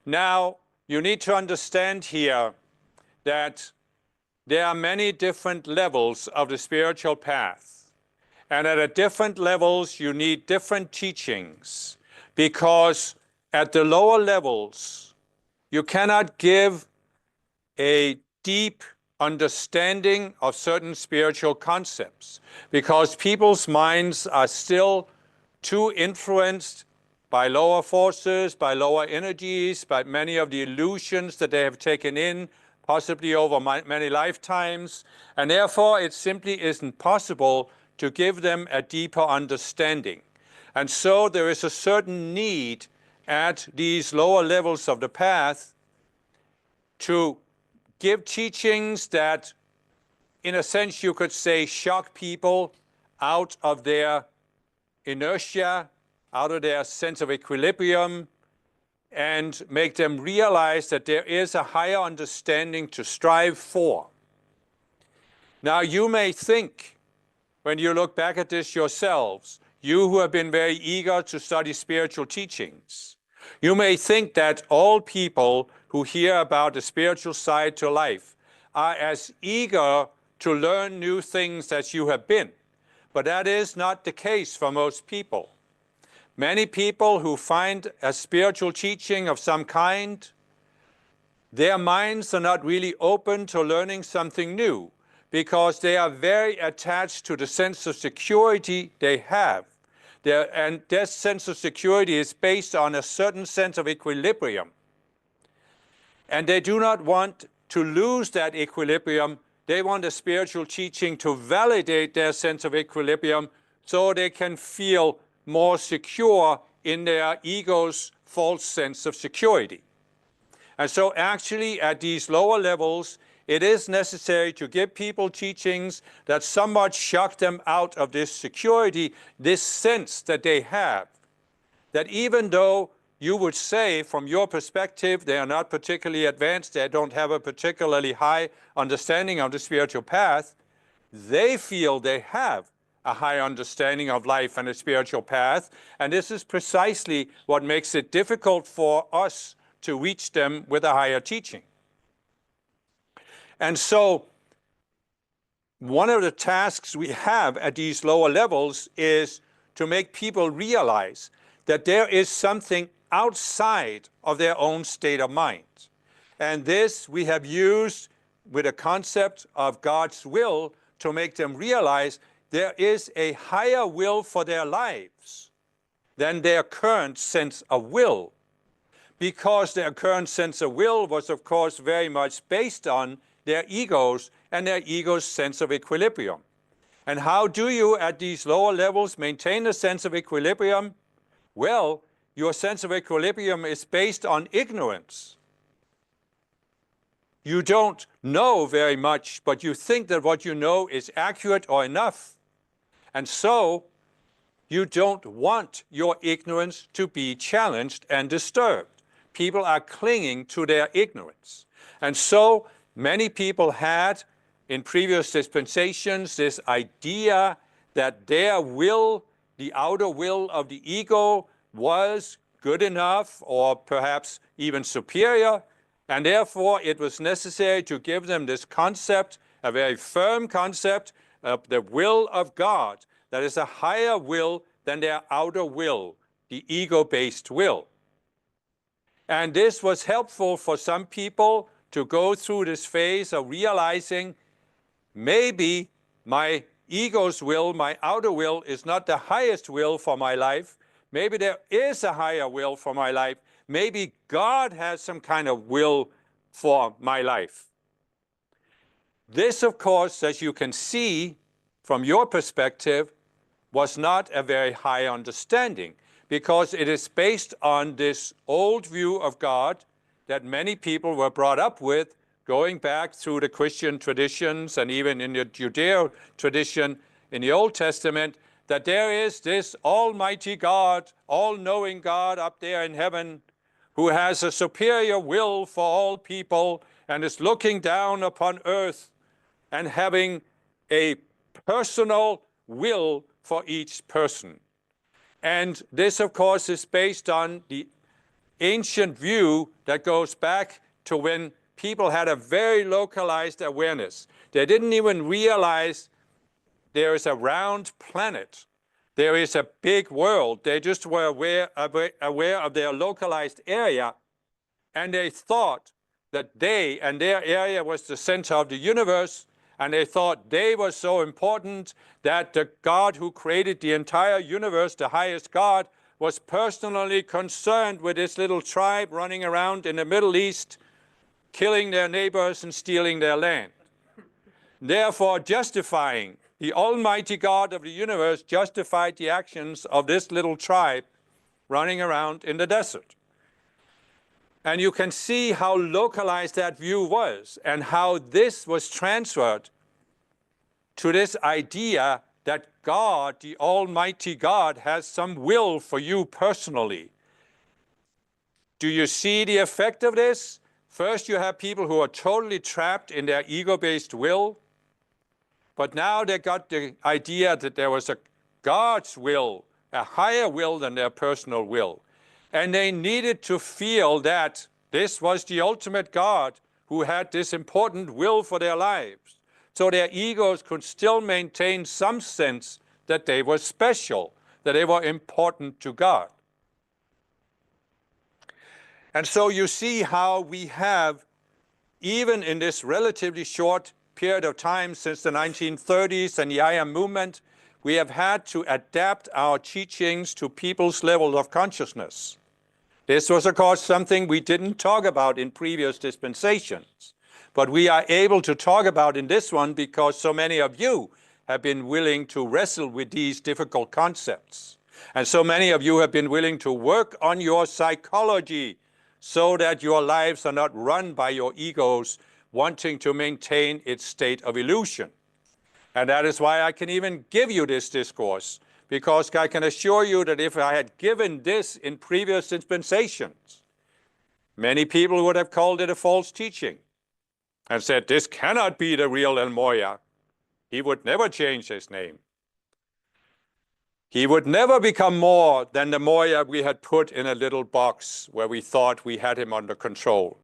Now, you need to understand here that there are many different levels of the spiritual path. And at the different levels, you need different teachings, because at the lower levels, you cannot give a deep understanding of certain spiritual concepts, because people's minds are still too influenced by lower forces, by lower energies, by many of the illusions that they have taken in, possibly over many lifetimes, and therefore it simply isn't possible to give them a deeper understanding. And so there is a certain need at these lower levels of the path to give teachings that, in a sense, you could say, shock people out of their inertia, out of their sense of equilibrium, and make them realize that there is a higher understanding to strive for. Now, you may think, when you look back at this yourselves, you who have been very eager to study spiritual teachings, you may think that all people who hear about the spiritual side to life are as eager to learn new things as you have been. But that is not the case for most people. Many people who find a spiritual teaching of some kind, their minds are not really open to learning something new, because they are very attached to the sense of security they have. And that sense of security is based on a certain sense of equilibrium. And they do not want to lose that equilibrium. They want a spiritual teaching to validate their sense of equilibrium so they can feel more secure in their ego's false sense of security. And so actually at these lower levels, it is necessary to give people teachings that somewhat shock them out of this security, this sense that they have, that even though you would say from your perspective they are not particularly advanced, they don't have a particularly high understanding of the spiritual path, they feel they have a high understanding of life and the spiritual path. And this is precisely what makes it difficult for us to reach them with a higher teaching. And so one of the tasks we have at these lower levels is to make people realize that there is something outside of their own state of mind. And this we have used with a concept of God's will to make them realize there is a higher will for their lives than their current sense of will. Because their current sense of will was, of course, very much based on their egos and their ego's sense of equilibrium. And how do you, at these lower levels, maintain a sense of equilibrium? Well, your sense of equilibrium is based on ignorance. You don't know very much, but you think that what you know is accurate or enough. And so you don't want your ignorance to be challenged and disturbed. People are clinging to their ignorance. And so many people had, in previous dispensations, this idea that their will, the outer will of the ego, was good enough or perhaps even superior. And therefore, it was necessary to give them this concept, a very firm concept of the will of God, that is a higher will than their outer will, the ego-based will. And this was helpful for some people to go through this phase of realizing maybe my ego's will, my outer will, is not the highest will for my life. Maybe there is a higher will for my life. Maybe God has some kind of will for my life. This, of course, as you can see from your perspective, was not a very high understanding, because it is based on this old view of God that many people were brought up with, going back through the Christian traditions and even in the Judeo tradition in the Old Testament, that there is this almighty God, all-knowing God up there in heaven, who has a superior will for all people and is looking down upon earth and having a personal will for each person. And this, of course, is based on the ancient view that goes back to when people had a very localized awareness. They didn't even realize there is a round planet. There is a big world. They just were aware of their localized area, and they thought that they and their area was the center of the universe, and they thought they were so important that the God who created the entire universe, the highest God, was personally concerned with this little tribe running around in the Middle East, killing their neighbors and stealing their land. Therefore, justifying the Almighty God of the universe justified the actions of this little tribe running around in the desert. And you can see how localized that view was and how this was transferred to this idea that God, the Almighty God, has some will for you personally. Do you see the effect of this? First, you have people who are totally trapped in their ego-based will, but now they got the idea that there was a God's will, a higher will than their personal will. And they needed to feel that this was the ultimate God who had this important will for their lives. So their egos could still maintain some sense that they were special, that they were important to God. And so you see how we have, even in this relatively short period of time since the 1930s and the I Am movement, we have had to adapt our teachings to people's level of consciousness. This was, of course, something we didn't talk about in previous dispensations, but we are able to talk about in this one because so many of you have been willing to wrestle with these difficult concepts. And so many of you have been willing to work on your psychology so that your lives are not run by your egos wanting to maintain its state of illusion. And that is why I can even give you this discourse, because I can assure you that if I had given this in previous dispensations, many people would have called it a false teaching and said, this cannot be the real El Moya. He would never change his name. He would never become more than the Moya we had put in a little box where we thought we had him under control.